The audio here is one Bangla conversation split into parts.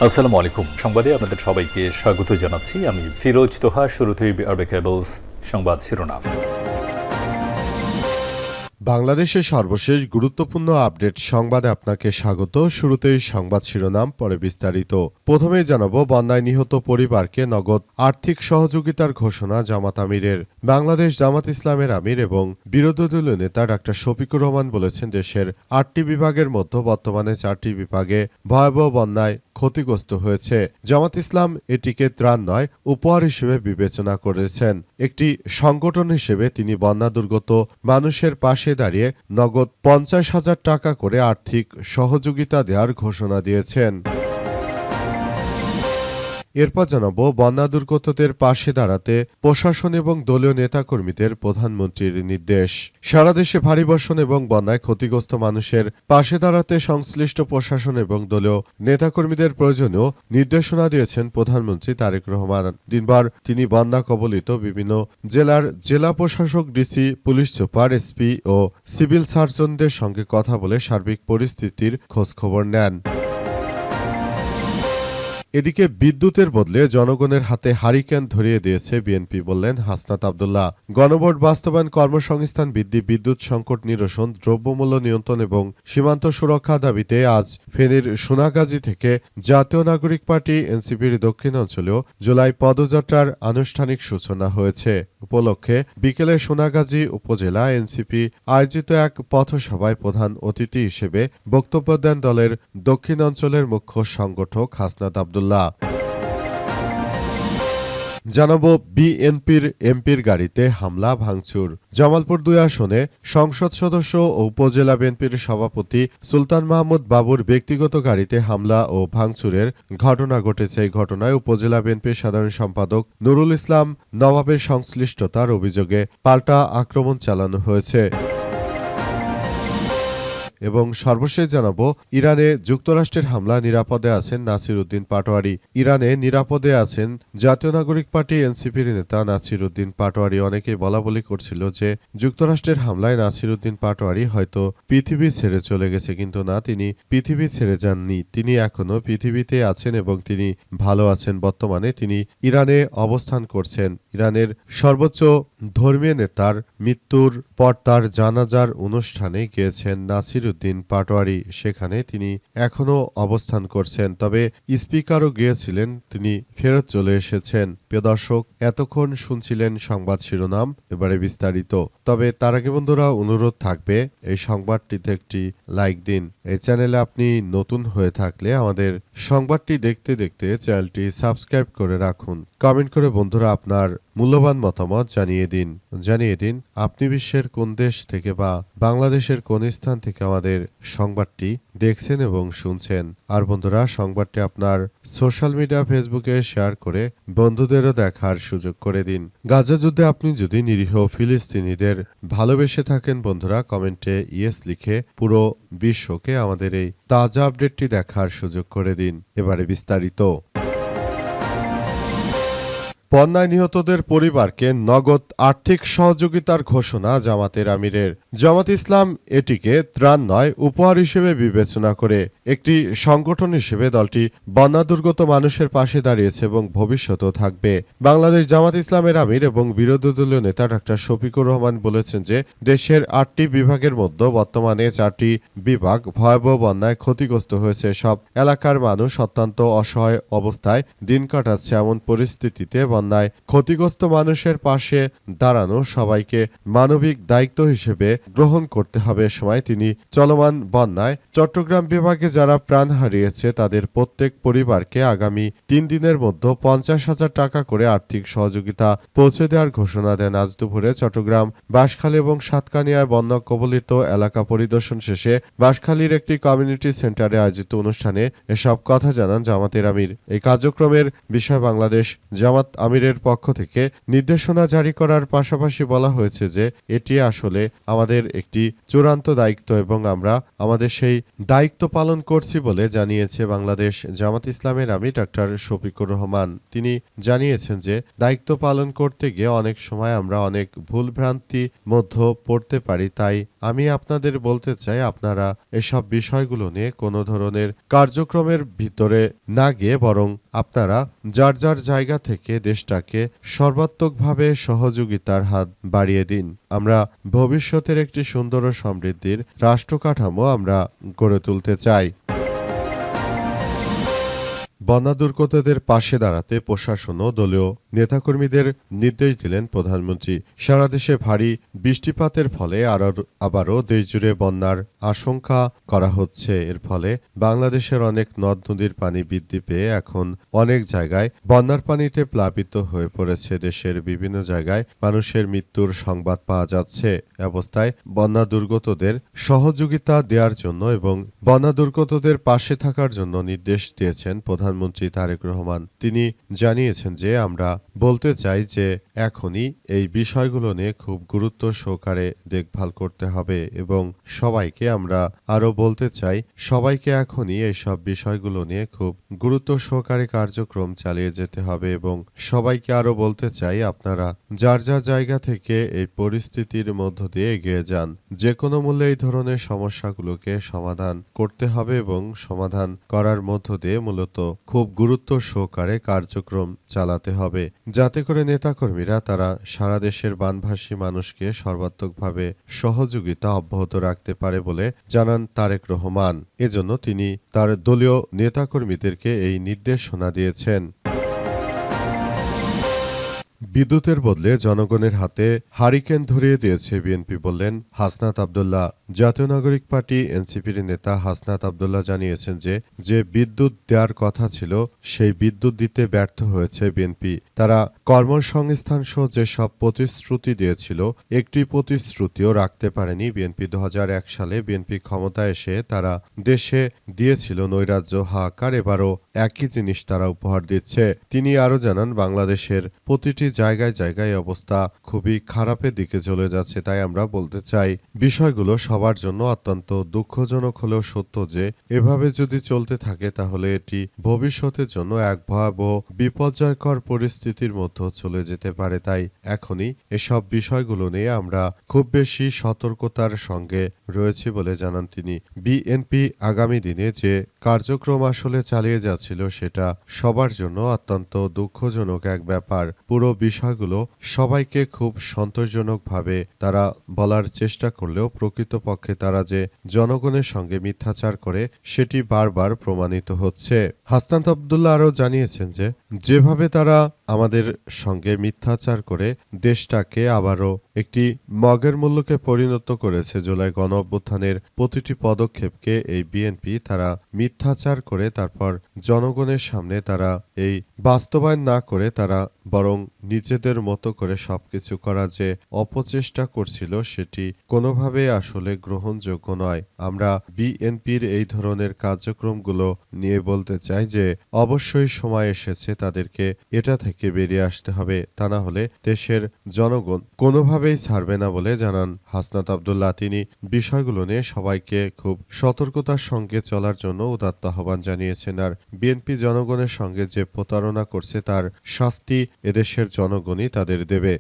আসসালামু আলাইকুম। সংবাদে আপনাদের সবাইকে স্বাগত জানাচ্ছি। আমি ফিরোজ তোহা। শুরুতেই আরবে কেবলস সংবাদ শিরোনাম। বাংলাদেশের সর্বশেষ গুরুত্বপূর্ণ আপডেট সংবাদে আপনাকে স্বাগত। শুরুতেই সংবাদ শিরোনাম, পরে বিস্তারিত। প্রথমেই জানাবো, বন্যায় নিহত পরিবারকে নগদ আর্থিক সহযোগিতার ঘোষণা জামাত আমিরের। বাংলাদেশ জামাত ইসলামের আমির এবং বিরোধী দলীয় নেতা ডাক্তার শফিকুর রহমান বলেছেন, দেশের ৮টি বিভাগের মধ্যে বর্তমানে 4টি বিভাগে ভয়াবহ বন্যায় ক্ষতিগ্রস্ত হয়েছে। জামাত ইসলাম এটিকে ত্রাণ নয়, উপহার হিসেবে বিবেচনা করেছেন। একটি সংগঠন হিসেবে তিনি বন্যা দুর্গত মানুষের পাশে দাঁড়িয়ে নগদ ৫০,০০০ টাকা করে আর্থিক সহযোগিতা দেওয়ার ঘোষণা দিয়েছেন। এরপর জানাবো, বন্যা দুর্গতদের পাশে দাঁড়াতে প্রশাসন এবং দলীয় নেতাকর্মীদের প্রধানমন্ত্রীর নির্দেশ। সারা দেশে ভারী বর্ষণ এবং বন্যায় ক্ষতিগ্রস্ত মানুষের পাশে দাঁড়াতে সংশ্লিষ্ট প্রশাসন এবং দলীয় নেতাকর্মীদের প্রয়োজনীয় নির্দেশনা দিয়েছেন প্রধানমন্ত্রী তারেক রহমান। দিনভর তিনি বন্যা কবলিত বিভিন্ন জেলার জেলা প্রশাসক, ডিসি, পুলিশ সুপার, এসপি ও সিভিল সার্জনদের সঙ্গে কথা বলে সার্বিক পরিস্থিতির খোঁজখবর নেন। এদিকে বিদ্যুতের বদলে জনগণের হাতে হারিকেন ধরিয়ে দিয়েছে বিএনপি, বললেন হাসনাত আব্দুল্লাহ। গণভোট বাস্তবায়ন, কর্মসংস্থান বৃদ্ধি, বিদ্যুৎ সংকট নিরসন, দ্রব্যমূল্য নিয়ন্ত্রণ এবং সীমান্ত সুরক্ষা দাবিতে আজ ফেনীর সোনাগাজী থেকে জাতীয় নাগরিক পার্টি এনসিপির দক্ষিণাঞ্চলীয় জুলাই পদযাত্রার আনুষ্ঠানিক সূচনা হয়েছে। উপলক্ষে বিকেলে সোনাগাজী উপজেলা এনসিপি আয়োজিত এক পথসভায় প্রধান অতিথি হিসেবে বক্তব্য দেন দলের দক্ষিণাঞ্চলের মুখ্য সংগঠক হাসনাত আব্দুল্লাহ। জানাবো, বিএনপির এমপির গাড়িতে হামলা ভাঙচুর। জামালপুর ২ আসনে সংসদ সদস্য ও উপজেলা বিএনপির সভাপতি সুলতান মাহমুদ বাবুর ব্যক্তিগত গাড়িতে হামলা ও ভাঙচুরের ঘটনা ঘটেছে। এই ঘটনায় উপজেলা বিএনপির সাধারণ সম্পাদক নুরুল ইসলাম নবাবের সংশ্লিষ্টতার অভিযোগে পাল্টা আক্রমণ চালানো হয়েছে। এবং সর্বশেষ জানাবো, ইরানে যুক্তরাষ্ট্রের হামলা নিরাপদে আছেন নাসির উদ্দিন পাটোয়ারি। ইরানে নিরাপদে আছেন জাতীয় নাগরিক পার্টি এনসিপির নেতা নাসির উদ্দিন পাটোয়ারি। অনেকেই বলাবলি করছিল যে যুক্তরাষ্ট্রের হামলায় নাসির উদ্দিন পাটোয়ারি হয়তো পৃথিবী ছেড়ে চলে গেছে, কিন্তু না, তিনি পৃথিবী ছেড়ে যাননি। তিনি এখনো পৃথিবীতে আছেন এবং তিনি ভালো আছেন। বর্তমানে তিনি ইরানে অবস্থান করছেন। ইরানের সর্বোচ্চ ধর্মীয় নেতার মৃত্যুর পর তার জানাজার অনুষ্ঠানে গিয়েছেন নাসির উদ্দিন পাটোয়ারি। সেখানে তিনি এখনও অবস্থান করছেন। তবে স্পিকারও গিয়েছিলেন, তিনি ফেরত চলে এসেছেন। প্রিয় দর্শক, এতক্ষণ শুনছিলেন সংবাদ শিরোনাম, এবারে বিস্তারিত। তবে তার আগে বন্ধুরা, অনুরোধ থাকবে এই সংবাদটিতে একটি লাইক দিন। এই চ্যানেলে আপনি নতুন হয়ে থাকলে আমাদের সংবাদটি দেখতে দেখতে চ্যানেলটি সাবস্ক্রাইব করে রাখুন। কমেন্ট করে বন্ধুরা আপনার মূল্যবান মতামত জানিয়ে দিন আপনি বিশ্বের কোন দেশ থেকে বা বাংলাদেশের কোন স্থান থেকে আমাদের সংবাদটি দেখছেন এবং শুনছেন। আর বন্ধুরা, সংবাদটি আপনার সোশ্যাল মিডিয়া ফেসবুকে শেয়ার করে বন্ধুদেরও দেখার সুযোগ করে দিন। গাজা যুদ্ধে আপনি যদি নিরীহ ফিলিস্তিনিদের ভালোবেসে থাকেন বন্ধুরা, কমেন্টে ইয়েস লিখে পুরো বিশ্বকে আমাদের এই তাজা আপডেটটি দেখার সুযোগ করে দিন। এবারে বিস্তারিত। বন্যায় নিহতদের পরিবারকে নগদ আর্থিক সহযোগিতার ঘোষণা জামাতের আমিরের। জামাত ইসলাম এটিকে ত্রাণ নয়, উপহার হিসেবে বিবেচনা করে একটি সংগঠন হিসেবে দলটি বন্যা দুর্গত মানুষের পাশে দাঁড়িয়েছে এবং ভবিষ্যতেও থাকবে। বাংলাদেশ জামাত ইসলামের আমির এবং বিরোধী দলীয় নেতা ডাক্তার শফিকুর রহমান বলেছেন যে দেশের ৮টি বিভাগের মধ্যে বর্তমানে 4টি বিভাগ ভয়াবহ বন্যায় ক্ষতিগ্রস্ত হয়েছে। সব এলাকার মানুষ অত্যন্ত অসহায় অবস্থায় দিন কাটাচ্ছে। এমন পরিস্থিতিতে বন্যায় ক্ষতিগ্রস্ত মানুষের পাশে দাঁড়ানো সবাইকে মানবিক দায়িত্ব হিসেবে গ্রহণ করতে হবে। সময় তিনি চলমান বন্যায় চট্টগ্রাম বিভাগে যারা প্রাণ হারিয়েছে তাদের প্রত্যেক পরিবারকে আগামী 3 দিনের মধ্যে ৫০,০০০ টাকা করে আর্থিক সহযোগিতা পৌঁছে দেওয়ার ঘোষণা দেন। আজ দুপুরে চট্টগ্রাম বাঁশখালী এবং সাতকানিয়ায় বন্যা কবলিত এলাকা পরিদর্শন শেষে বাঁশখালীর একটি কমিউনিটি সেন্টারে আয়োজিত অনুষ্ঠানে এসব কথা জানান জামাতের আমির। এই কার্যক্রমের বিষয় বাংলাদেশ জামাত আমিরের পক্ষ থেকে নির্দেশনা জারি করার পাশাপাশি বলা হয়েছে যে এটি আসলে আমাদের একটি চূড়ান্ত দায়িত্ব এবং আমরা আমাদের সেই দায়িত্ব পালন করছি বলে জানিয়েছে বাংলাদেশ জামাত ইসলামের আমির ডাক্তার শফিকুর রহমান। তিনি জানিয়েছেন যে দায়িত্ব পালন করতে গিয়ে অনেক সময় আমরা অনেক ভুলভ্রান্তি মধ্যে পড়তে পারি, তাই আমি আপনাদের বলতে চাই আপনারা এসব বিষয়গুলো নিয়ে কোনো ধরনের কার্যক্রমের ভিতরে না গিয়ে বরং আপনারা যার যার জায়গা থেকে দেশটাকে সর্বাত্মকভাবে সহযোগিতার হাত বাড়িয়ে দিন। আমরা ভবিষ্যতের একটি সুন্দর ও সমৃদ্ধির রাষ্ট্র কাঠামো আমরা গড়ে তুলতে চাই। বন্যা দুর্গতদের পাশে দাঁড়াতে প্রশাসন ও দলীয় নেতাকর্মীদের নির্দেশ দিলেন প্রধানমন্ত্রী। সারা দেশে ভারী বৃষ্টিপাতের ফলে আবারও দেশজুড়ে বন্যার আশঙ্কা করা হচ্ছে। এর ফলে বাংলাদেশের অনেক নদ নদীর পানি বৃদ্ধি পেয়ে এখন অনেক জায়গায় বন্যার পানিতে প্লাবিত হয়ে পড়েছে। দেশের বিভিন্ন জায়গায় মানুষের মৃত্যুর সংবাদ পাওয়া যাচ্ছে। অবস্থায় বন্যা দুর্গতদের সহযোগিতা দেওয়ার জন্য এবং বন্যা দুর্গতদের পাশে থাকার জন্য নির্দেশ দিয়েছেন প্রধানমন্ত্রী তারেক রহমান। তিনি জানিয়েছেন যে আমরা বলতে চাই যে এখনই এই বিষয়গুলো নিয়ে খুব গুরুত্ব সহকারে দেখভাল করতে হবে এবং সবাইকে আমরা আরও বলতে চাই সবাইকে এখনই এই সব বিষয়গুলো নিয়ে খুব গুরুত্ব সহকারে কার্যক্রম চালিয়ে যেতে হবে এবং সবাইকে আরও বলতে চাই আপনারা যার যার জায়গা থেকে এই পরিস্থিতির মধ্য দিয়ে এগিয়ে যান। যে কোনো মূল্যে এই ধরনের সমস্যাগুলোকে সমাধান করতে হবে এবং সমাধান করার মধ্য দিয়ে মূলত খুব গুরুত্ব সহকারে কার্যক্রম চালাতে হবে, যাতে করে নেতাকর্মীরা তারা সারা দেশের বানভাসী মানুষকে সর্বাত্মকভাবে সহযোগিতা অব্যাহত রাখতে পারে বলে জানান তারেক রহমান। এজন্য তিনি তার দলীয় নেতাকর্মীদেরকে এই নির্দেশনা দিয়েছেন। বিদ্যুতের বদলে জনগণের হাতে হারিকেন ধরিয়ে দিয়েছে বিএনপি বললেন হাসনাত আব্দুল্লাহ। জাতীয় নাগরিক পার্টি এনসিপির নেতা হাসনাত আব্দুল্লাহ জানিয়েছেন যে বিদ্যুৎ দেওয়ার কথা ছিল সেই বিদ্যুৎ দিতে ব্যর্থ হয়েছে বিএনপি। তারা কর্মসংস্থান সহ যেসব প্রতিশ্রুতি দিয়েছিল একটি প্রতিশ্রুতিও রাখতে পারেনি বিএনপি। 2001 সালে বিএনপি ক্ষমতায় এসে তারা দেশে দিয়েছিল নৈরাজ্য হাহাকার, এবারও একই জিনিস তারা উপহার দিচ্ছে। তিনি আরও জানান বাংলাদেশের প্রতিটি জায়গায় জায়গায় অবস্থা খুবই খারাপের দিকে চলে যাচ্ছে। তাই আমরা বলতে চাই বিষয়গুলো সবার জন্য অত্যন্ত দুঃখজনক হলেও সত্য যে এভাবে যদি চলতে থাকে তাহলে এটি ভবিষ্যতের জন্য এক ভয়াবহ বিপর্যয়কর পরিস্থিতির মধ্যে চলে যেতে পারে। তাই এখনই এসব বিষয়গুলো নিয়ে আমরা খুব বেশি সতর্কতার সঙ্গে রয়েছি বলে জানান তিনি। বিএনপি আগামী দিনে যে কার্যক্রম আসলে চালিয়ে যাচ্ছিল সেটা সবার জন্য অত্যন্ত দুঃখজনক এক ব্যাপার। পুরো বিষয়গুলো সবাইকে খুব সন্তোষজনকভাবে তারা বলার চেষ্টা করলেও প্রকৃতপক্ষে তারা যে জনগণের সঙ্গে মিথ্যাচার করে সেটি বারবার প্রমাণিত হচ্ছে। হাসনাত আব্দুল্লাহ আরও জানিয়েছেন যে যেভাবে তারা আমাদের সঙ্গে মিথ্যাচার করে দেশটাকে আবারও একটি মগের মূল্যকে পরিণত করেছে, জুলাই গণ অভ্যুত্থানের প্রতিটি পদক্ষেপকে এই বিএনপি তারা মিথ্যাচার করে তারপর জনগণের সামনে তারা এই বাস্তবায়ন না করে তারা বরং নিজেদের মতো করে সবকিছু করার যে অপচেষ্টা করছিল সেটি কোনোভাবে আসলে গ্রহণযোগ্য নয়। আমরা বিএনপির এই ধরনের কার্যক্রমগুলো নিয়ে বলতে চাই যে অবশ্যই সময় এসেছে তাদেরকে এটা থেকে বেরিয়ে আসতে হবে, তা না হলে দেশের জনগণ কোনোভাবেই ছাড়বে না বলে জানান হাসনাত আব্দুল্লাহ। তিনি বিষয়গুলো নিয়ে সবাইকে খুব সতর্কতার সঙ্গে চলার জন্য উদাত্ত আহ্বান জানিয়েছেন। আর বিএনপি জনগণের সঙ্গে যে প্রতারণা করছে তার শাস্তি এদেশের জনগণই তাদের দেবে।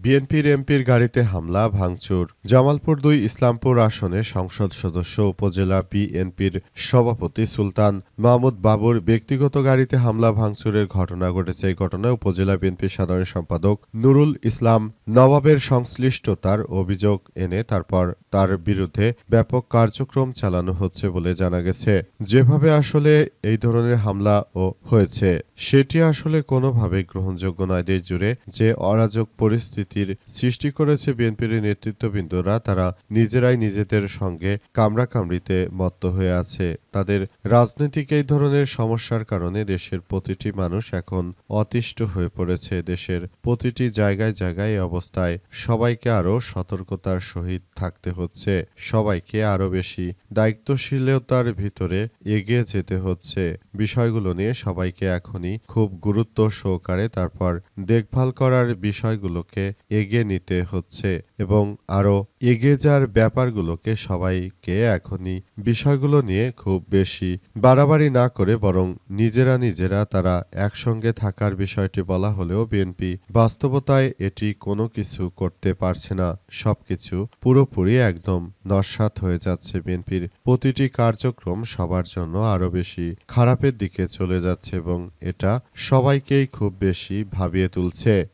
বিএনপির এমপির গাড়িতে হামলা ভাঙচুর। জামালপুর 2 ইসলামপুর আসনে সংসদ সদস্য উপজেলা বিএনপির সভাপতি সুলতান মাহমুদ বাবুর ব্যক্তিগত গাড়িতে হামলা ভাঙচুরের ঘটনা ঘটেছে। এই ঘটনায় উপজেলা বিএনপির সাধারণ সম্পাদক নুরুল ইসলাম নবাবের সংশ্লিষ্টতার অভিযোগ এনে তারপর তার বিরুদ্ধে ব্যাপক কার্যক্রম চালানো হচ্ছে বলে জানা গেছে। যেভাবে আসলে এই ধরনের হামলা হয়েছে সেটি আসলে কোনোভাবেই গ্রহণযোগ্য নয়। দেশ জুড়ে যে অরাজক পরিস্থিতির সৃষ্টি করেছে বিএনপির নেতৃত্ববৃন্দরা, তারা নিজেরাই নিজেদের সঙ্গে কামড়াকামড়িতে মত্ত হয়ে আছে। তাদের রাজনৈতিক এই ধরনের সমস্যার কারণে দেশের প্রতিটি মানুষ এখন অতিষ্ঠ হয়ে পড়েছে। দেশের প্রতিটি জায়গায় জায়গায় এই অবস্থায় সবাইকে আরও সতর্কতার সহিত থাকতে হচ্ছে, সবাইকে আরও বেশি দায়িত্বশীলতার ভিতরে এগিয়ে যেতে হচ্ছে। বিষয়গুলো নিয়ে সবাইকে এখনই খুব গুরুত্ব সহকারে তারপর দেখভাল করার বিষয়গুলোকে এগিয়ে নিতে হচ্ছে এবং আরও এগিয়ে যাওয়ার ব্যাপারগুলোকে সবাইকে এখনই বিষয়গুলো নিয়ে খুব বেশি বাড়াবাড়ি না করে বরং নিজেরা তারা একসঙ্গে থাকার বিষয়টি বলা হলেও বিএনপি বাস্তবতায় এটি কোনো কিছু করতে পারছে না। সবকিছু পুরোপুরি একদম নস্যাৎ হয়ে যাচ্ছে। বিএনপির প্রতিটি কার্যক্রম সবার জন্য আরও বেশি খারাপের দিকে চলে যাচ্ছে এবং এটা সবাইকেই খুব বেশি ভাবিয়ে তুলছে।